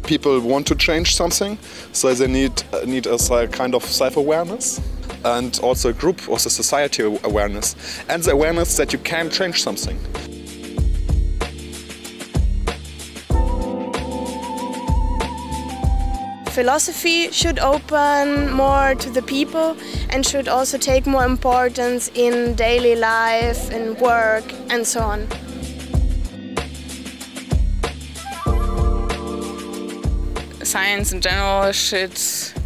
People want to change something, so they need a kind of self-awareness and also a group or society awareness, and the awareness that you can change something. Philosophy should open more to the people and should also take more importance in daily life, in work and so on. Science in general should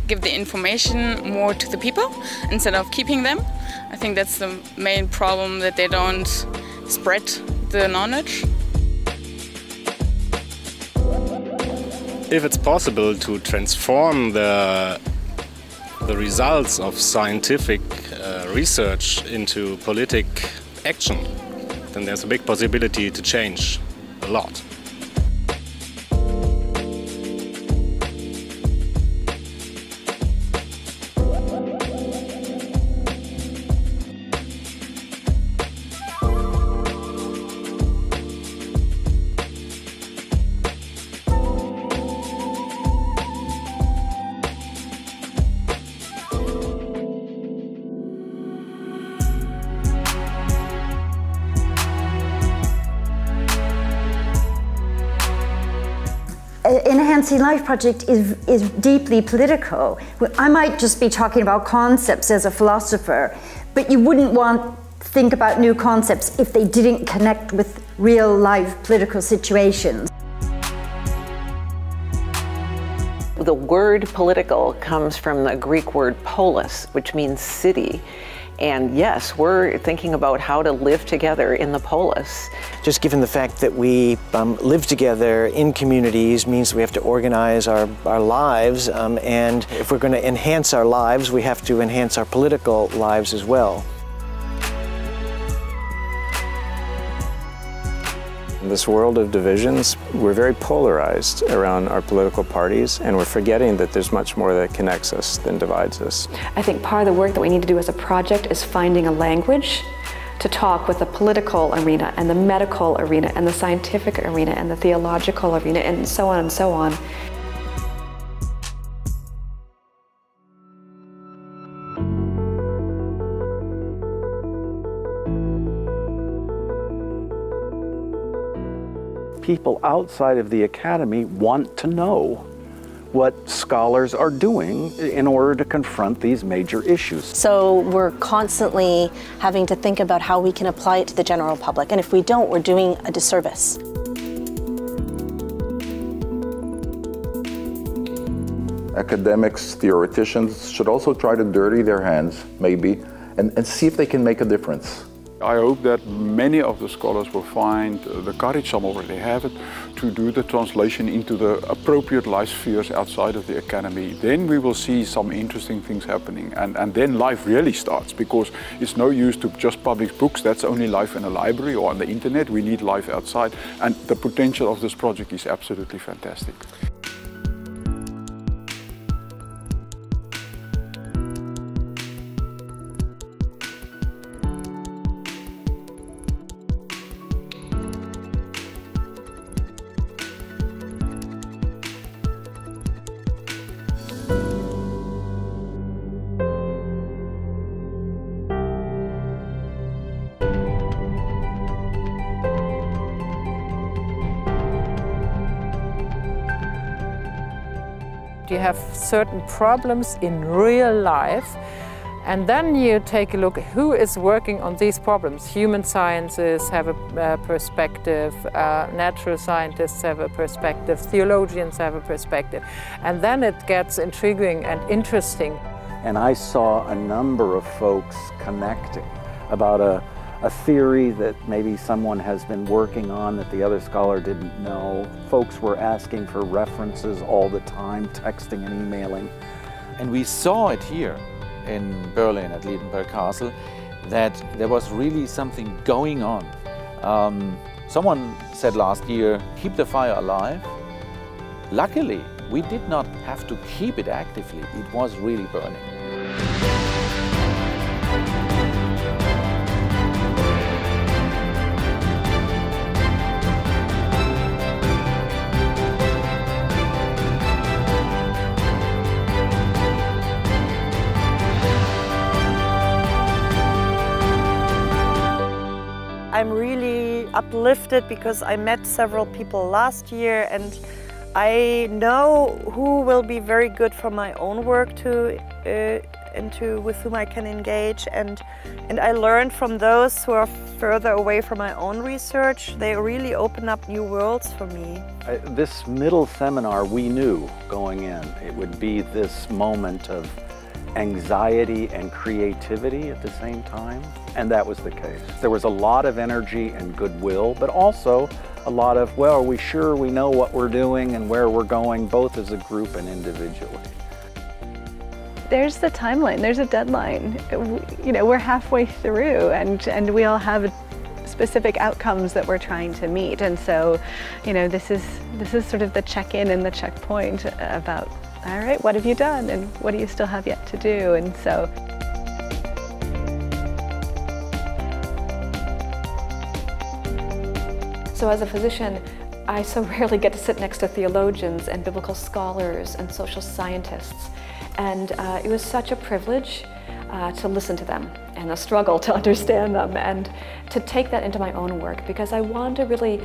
give the information more to the people instead of keeping them. I think that's the main problem, that they don't spread the knowledge. If it's possible to transform the results of scientific research into politic action, then there's a big possibility to change a lot. Enhancing Life project is deeply political. I might just be talking about concepts as a philosopher, but you wouldn't want to think about new concepts if they didn't connect with real life political situations. The word political comes from the Greek word polis, which means city. And yes, we're thinking about how to live together in the polis. Just given the fact that we live together in communities means we have to organize our lives, and if we're going to enhance our lives, we have to enhance our political lives as well. In this world of divisions, we're very polarized around our political parties, and we're forgetting that there's much more that connects us than divides us. I think part of the work that we need to do as a project is finding a language to talk with the political arena and the medical arena and the scientific arena and the theological arena and so on and so on. People outside of the academy want to know what scholars are doing in order to confront these major issues. So we're constantly having to think about how we can apply it to the general public, and if we don't, we're doing a disservice. Academics, theoreticians should also try to dirty their hands, maybe, and see if they can make a difference. I hope that many of the scholars will find the courage, some already have it, to do the translation into the appropriate life spheres outside of the academy. Then we will see some interesting things happening, and then life really starts, because it's no use to just publish books. That's only life in a library or on the internet. We need life outside, and the potential of this project is absolutely fantastic. You have certain problems in real life, and then you take a look at who is working on these problems. Human sciences have a perspective, natural scientists have a perspective, theologians have a perspective, and then it gets intriguing and interesting. And I saw a number of folks connecting about a theory that maybe someone has been working on that the other scholar didn't know. Folks were asking for references all the time, texting and emailing. And we saw it here in Berlin at Liebenberg Castle, that there was really something going on. Someone said last year, keep the fire alive. Luckily, we did not have to keep it actively. It was really burning. lifted because I met several people last year, and I know who will be very good for my own work with whom I can engage, and I learned from those who are further away from my own research. They really open up new worlds for me. This middle seminar, we knew going in it would be this moment of anxiety and creativity at the same time, and that was the case. There was a lot of energy and goodwill, but also a lot of, well, are we sure we know what we're doing and where we're going, both as a group and individually? There's the timeline, there's a deadline. You know, we're halfway through, and we all have specific outcomes that we're trying to meet. And so, you know, this is sort of the check-in and the checkpoint about, all right, what have you done and what do you still have yet to do? And so as a physician, I so rarely get to sit next to theologians and biblical scholars and social scientists. And it was such a privilege to listen to them and a struggle to understand them and to take that into my own work, because I wanted to really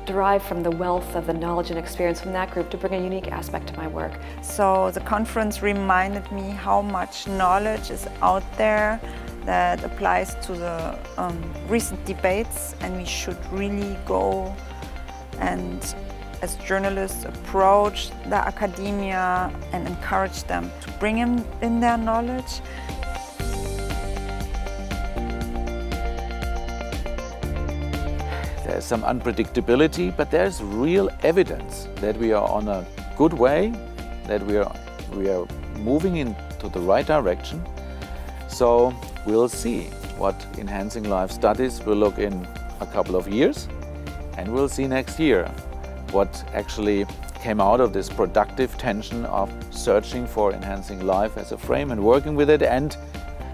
derive from the wealth of the knowledge and experience from that group to bring a unique aspect to my work. So the conference reminded me how much knowledge is out there that applies to the recent debates, and we should really go and, as journalists, approach the academia and encourage them to bring in their knowledge. There's some unpredictability, but there's real evidence that we are on a good way, that we are moving into the right direction. So we'll see what Enhancing Life studies will look in a couple of years, and we'll see next year what actually came out of this productive tension of searching for enhancing life as a frame and working with it, and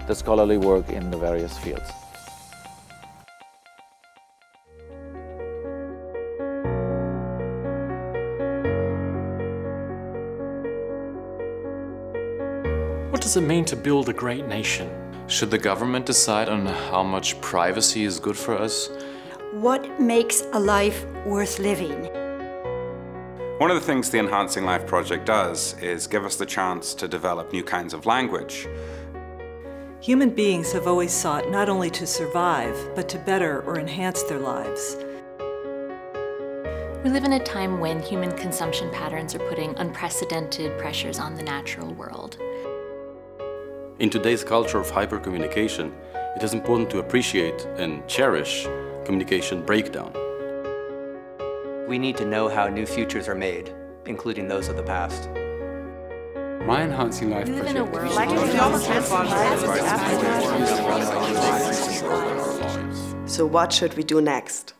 the scholarly work in the various fields. What does it mean to build a great nation? Should the government decide on how much privacy is good for us? What makes a life worth living? One of the things the Enhancing Life project does is give us the chance to develop new kinds of language. Human beings have always sought not only to survive, but to better or enhance their lives. We live in a time when human consumption patterns are putting unprecedented pressures on the natural world. In today's culture of hypercommunication, it is important to appreciate and cherish communication breakdown. We need to know how new futures are made, including those of the past. My Enhancing Life project. We live in a world So what should we do next?